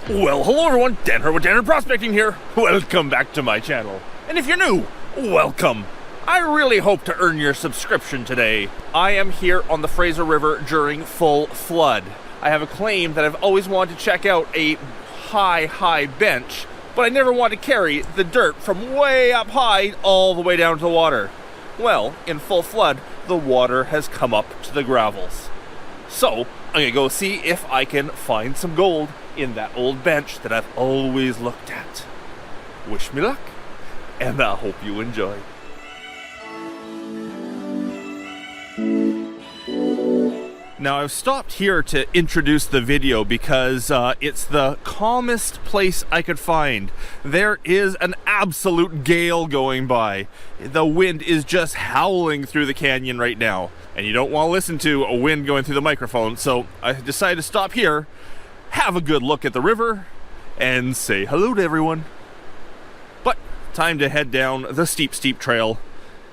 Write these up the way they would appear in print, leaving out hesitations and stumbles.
Well, hello everyone, Dan Hurd with Dan Hurd Prospecting here. Welcome back to my channel. And if you're new, welcome. I really hope to earn your subscription today. I am here on the Fraser River during full flood. I have a claim that I've always wanted to check out a high bench, but I never want to carry the dirt from way up high all the way down to the water. Well, in full flood, the water has come up to the gravels. So, I'm gonna go see if I can find some gold in that old bench that I've always looked at. Wish me luck, and I hope you enjoy. Now I've stopped here to introduce the video because it's the calmest place I could find. There is an absolute gale going by. The wind is just howling through the canyon right now. And you don't want to listen to a wind going through the microphone, so I decided to stop here, have a good look at the river, and say hello to everyone. But time to head down the steep trail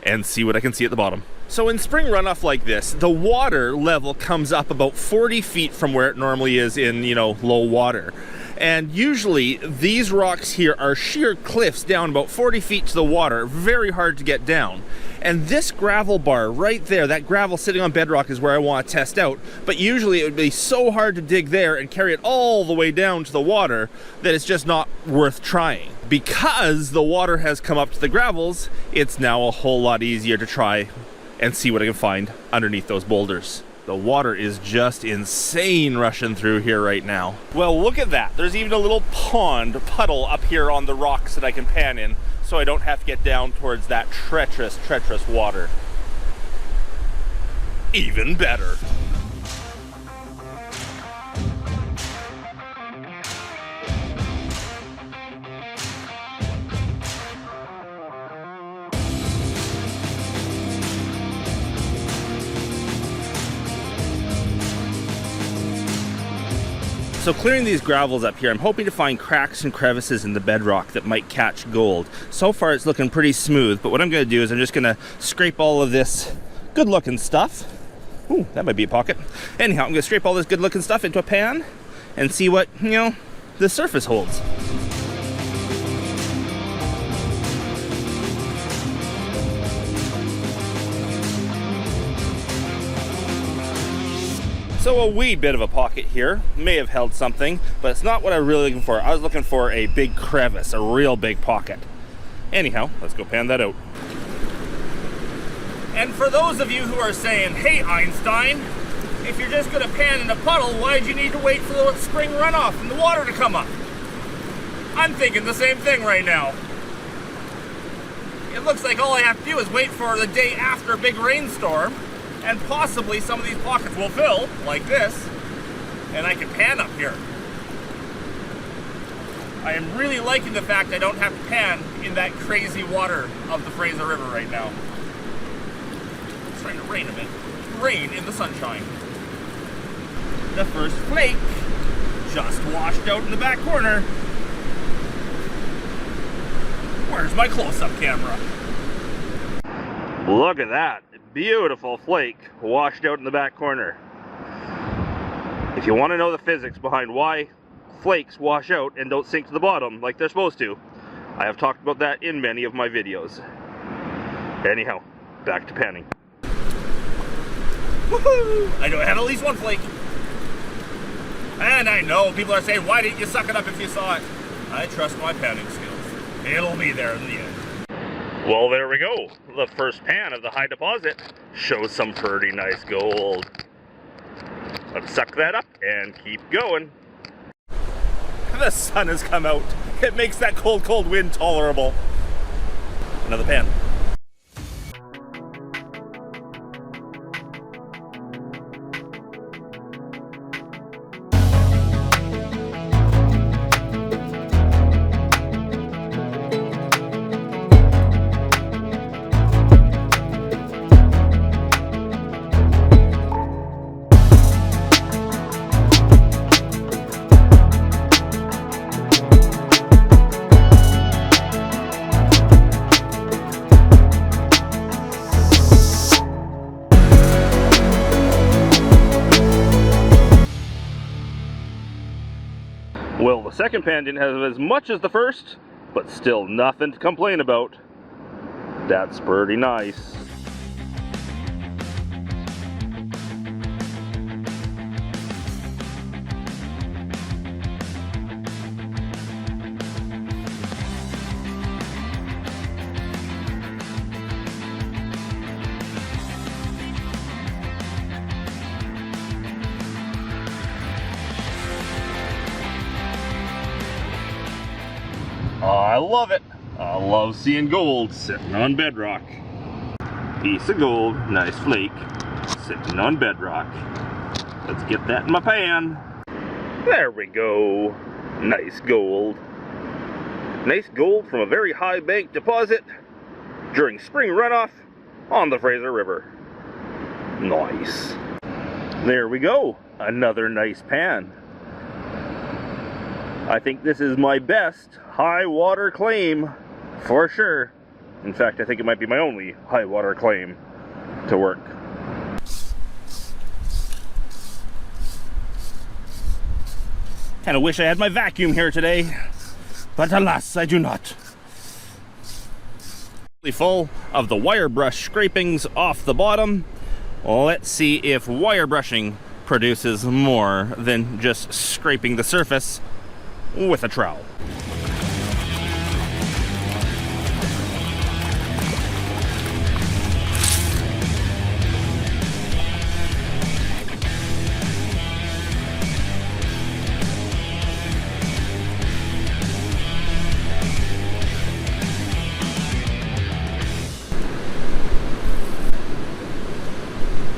and see what I can see at the bottom. So in spring runoff like this, the water level comes up about 40 feet from where it normally is in, low water. And usually these rocks here are sheer cliffs down about 40 feet to the water, very hard to get down. And this gravel bar right there, that gravel sitting on bedrock, is where I want to test out. But usually it would be so hard to dig there and carry it all the way down to the water that it's just not worth trying. Because the water has come up to the gravels, it's now a whole lot easier to try and see what I can find underneath those boulders. The water is just insane rushing through here right now. Well, look at that. There's even a little puddle up here on the rocks that I can pan in, so I don't have to get down towards that treacherous water. Even better. So clearing these gravels up here, I'm hoping to find cracks and crevices in the bedrock that might catch gold. So far it's looking pretty smooth, but what I'm going to do is I'm just going to scrape all of this good looking stuff. Ooh, that might be a pocket. Anyhow, I'm going to scrape all this good looking stuff into a pan and see what, the surface holds. So a wee bit of a pocket here, may have held something, but it's not what I'm really looking for. I was looking for a big crevice, a real big pocket. Anyhow, let's go pan that out. And for those of you who are saying, hey Einstein, if you're just gonna pan in a puddle, why did you need to wait for the spring runoff and the water to come up? I'm thinking the same thing right now. It looks like all I have to do is wait for the day after a big rainstorm, and possibly some of these pockets will fill, like this, and I can pan up here. I am really liking the fact I don't have to pan in that crazy water of the Fraser River right now. It's starting to rain a bit. Rain in the sunshine. The first flake just washed out in the back corner. Where's my close-up camera? Look at that. Beautiful flake washed out in the back corner. If you want to know the physics behind why flakes wash out and don't sink to the bottom like they're supposed to, I have talked about that in many of my videos. Anyhow, back to panning. Woohoo! I know I had at least one flake. And I know people are saying, why didn't you suck it up if you saw it? I trust my panning skills. It'll be there in the end. Well, there we go. The first pan of the high deposit shows some pretty nice gold. Let's suck that up and keep going. The sun has come out. It makes that cold wind tolerable. Another pan. Well, the second pan didn't have as much as the first, but still nothing to complain about. That's pretty nice. I love it. I love seeing gold sitting on bedrock. Piece of gold, nice flake, sitting on bedrock. Let's get that in my pan. There we go. Nice gold. Nice gold from a very high bank deposit during spring runoff on the Fraser River. Nice. There we go. Another nice pan. I think this is my best high water claim for sure. In fact, I think it might be my only high water claim to work. Kinda wish I had my vacuum here today, but alas, I do not. Full of the wire brush scrapings off the bottom. Let's see if wire brushing produces more than just scraping the surface with a trowel.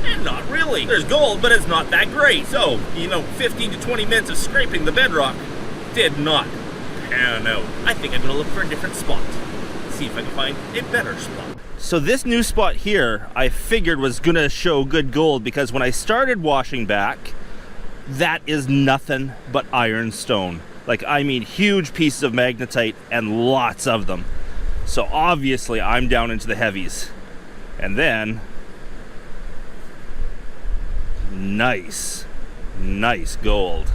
And not really. There's gold, but it's not that great. So, 15 to 20 minutes of scraping the bedrock did not pan out. I think I'm gonna look for a different spot. See if I can find a better spot. So this new spot here, I figured was gonna show good gold because when I started washing back, that is nothing but ironstone. Like, I mean, huge pieces of magnetite and lots of them. So obviously I'm down into the heavies. And then, nice gold.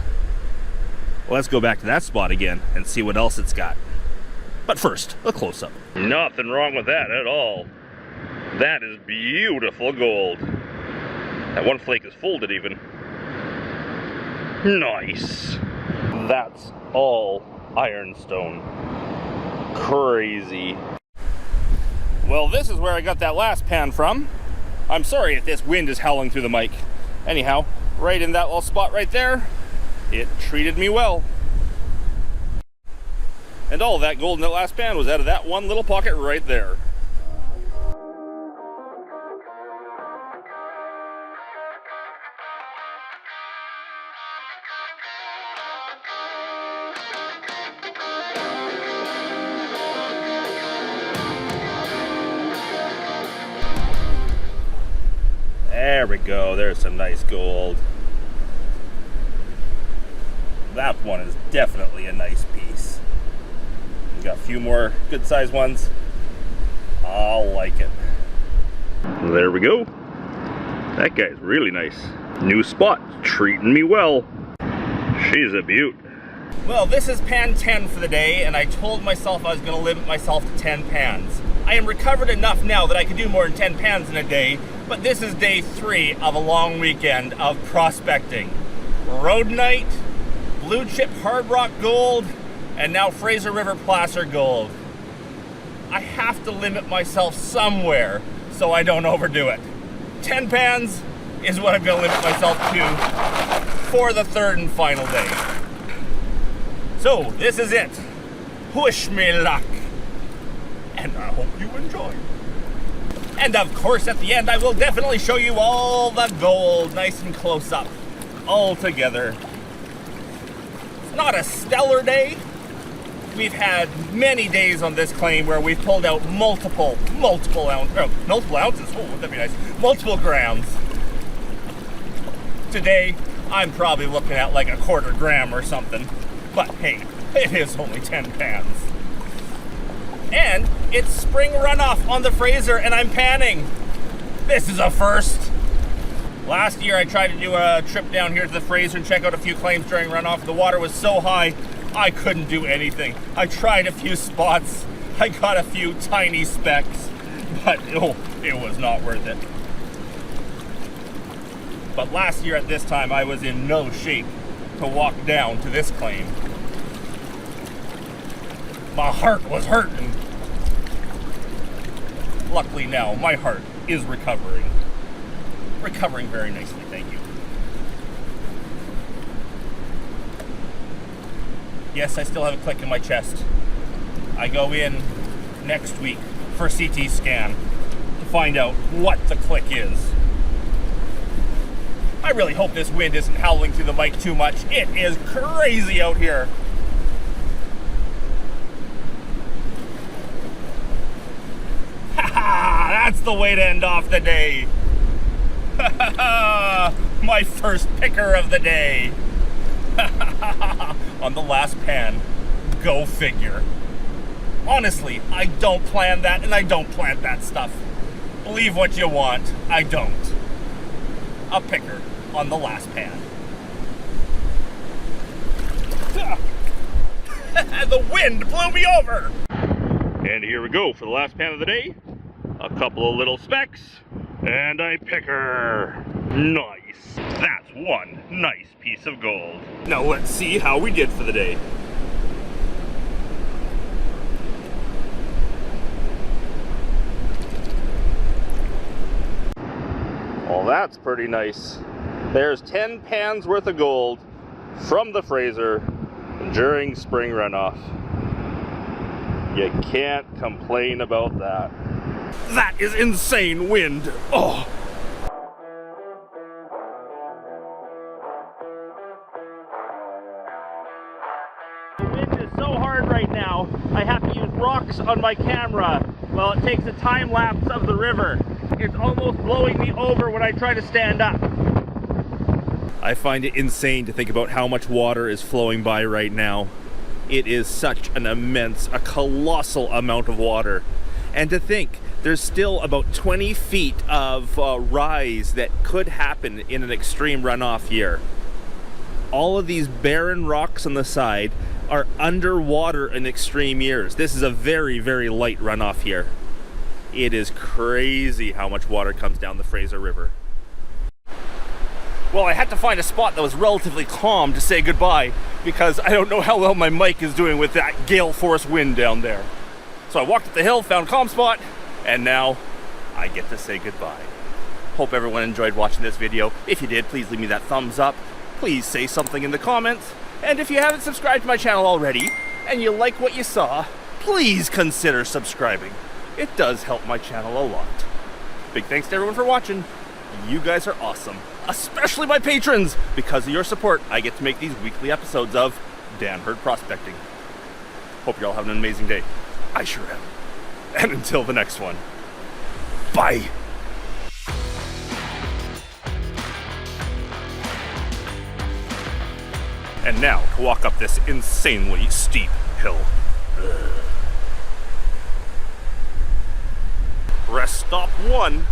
Let's go back to that spot again and see what else it's got. But first, a close-up. Nothing wrong with that at all. That is beautiful gold. That one flake is folded even. Nice. That's all ironstone. Crazy. Well, this is where I got that last pan from. I'm sorry if this wind is howling through the mic. Anyhow, right in that little spot right there, it treated me well. And all that gold in that last pan was out of that one little pocket right there. There we go, there's some nice gold. That one is definitely a nice piece. We got a few more good sized ones. I'll like it. There we go. That guy's really nice. New spot, treating me well. She's a beaut. Well, this is pan 10 for the day, and I told myself I was gonna limit myself to 10 pans. I am recovered enough now that I can do more than 10 pans in a day, but this is day 3 of a long weekend of prospecting. Rhodonite, blue chip hard rock gold, and now Fraser River placer gold. I have to limit myself somewhere so I don't overdo it. 10 pans is what I'm gonna limit myself to for the third and final day. So this is it. Wish me luck. And I hope you enjoy. And of course at the end I will definitely show you all the gold nice and close up, all together. It's not a stellar day. We've had many days on this claim where we've pulled out multiple ounces. Oh, wouldn't that be nice? Multiple grams. Today, I'm probably looking at like a quarter gram or something. But hey, it is only 10 pans. And it's spring runoff on the Fraser and I'm panning. This is a first. Last year I tried to do a trip down here to the Fraser and check out a few claims during runoff. The water was so high, I couldn't do anything. I tried a few spots. I got a few tiny specks, but it was not worth it. But last year at this time, I was in no shape to walk down to this claim. My heart was hurting. Luckily now, my heart is recovering. Recovering very nicely, thank you. Yes, I still have a click in my chest. I go in next week for CT scan to find out what the click is. I really hope this wind isn't howling through the mic too much. It is crazy out here. Ha! That's the way to end off the day. My first picker of the day. On the last pan. Go figure. Honestly, I don't plan that and I don't plant that stuff. Believe what you want, I don't. A picker on the last pan. The wind blew me over! And here we go for the last pan of the day. A couple of little specks, and a picker. Nice. That's one nice piece of gold. Now let's see how we did for the day. Well, that's pretty nice. There's 10 pans worth of gold from the Fraser during spring runoff. You can't complain about that. That is insane wind. Oh. The wind is so hard right now, I have to use rocks on my camera while it takes a time lapse of the river. It's almost blowing me over when I try to stand up. I find it insane to think about how much water is flowing by right now. It is such an immense, a colossal amount of water. And to think, there's still about 20 feet of rise that could happen in an extreme runoff year. All of these barren rocks on the side are underwater in extreme years. This is a very, very light runoff here. It is crazy how much water comes down the Fraser River. Well, I had to find a spot that was relatively calm to say goodbye because I don't know how well my mic is doing with that gale force wind down there. So I walked up the hill, found a calm spot, and now I get to say goodbye. Hope everyone enjoyed watching this video. If you did, please leave me that thumbs up. Please say something in the comments. And if you haven't subscribed to my channel already and you like what you saw, please consider subscribing. It does help my channel a lot. Big thanks to everyone for watching. You guys are awesome. Especially my patrons. Because of your support, I get to make these weekly episodes of Dan Hurd Prospecting. Hope you're all having an amazing day. I sure am. And until the next one, bye. And now to walk up this insanely steep hill. Rest stop 1.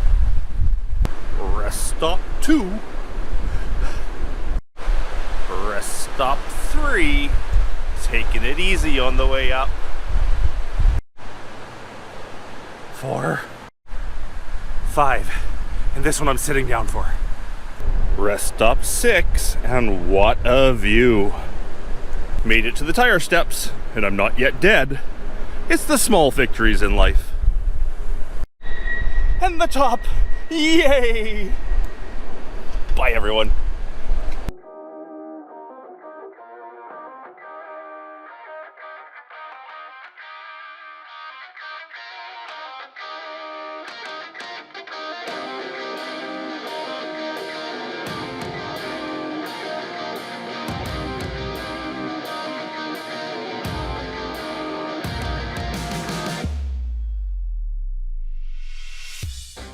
Rest stop 2. Rest stop 3. Taking it easy on the way up. 4. 5. And this one I'm sitting down for. Rest stop 6, and what a view. Made it to the tire steps, and I'm not yet dead. It's the small victories in life. And the top, yay! Bye everyone.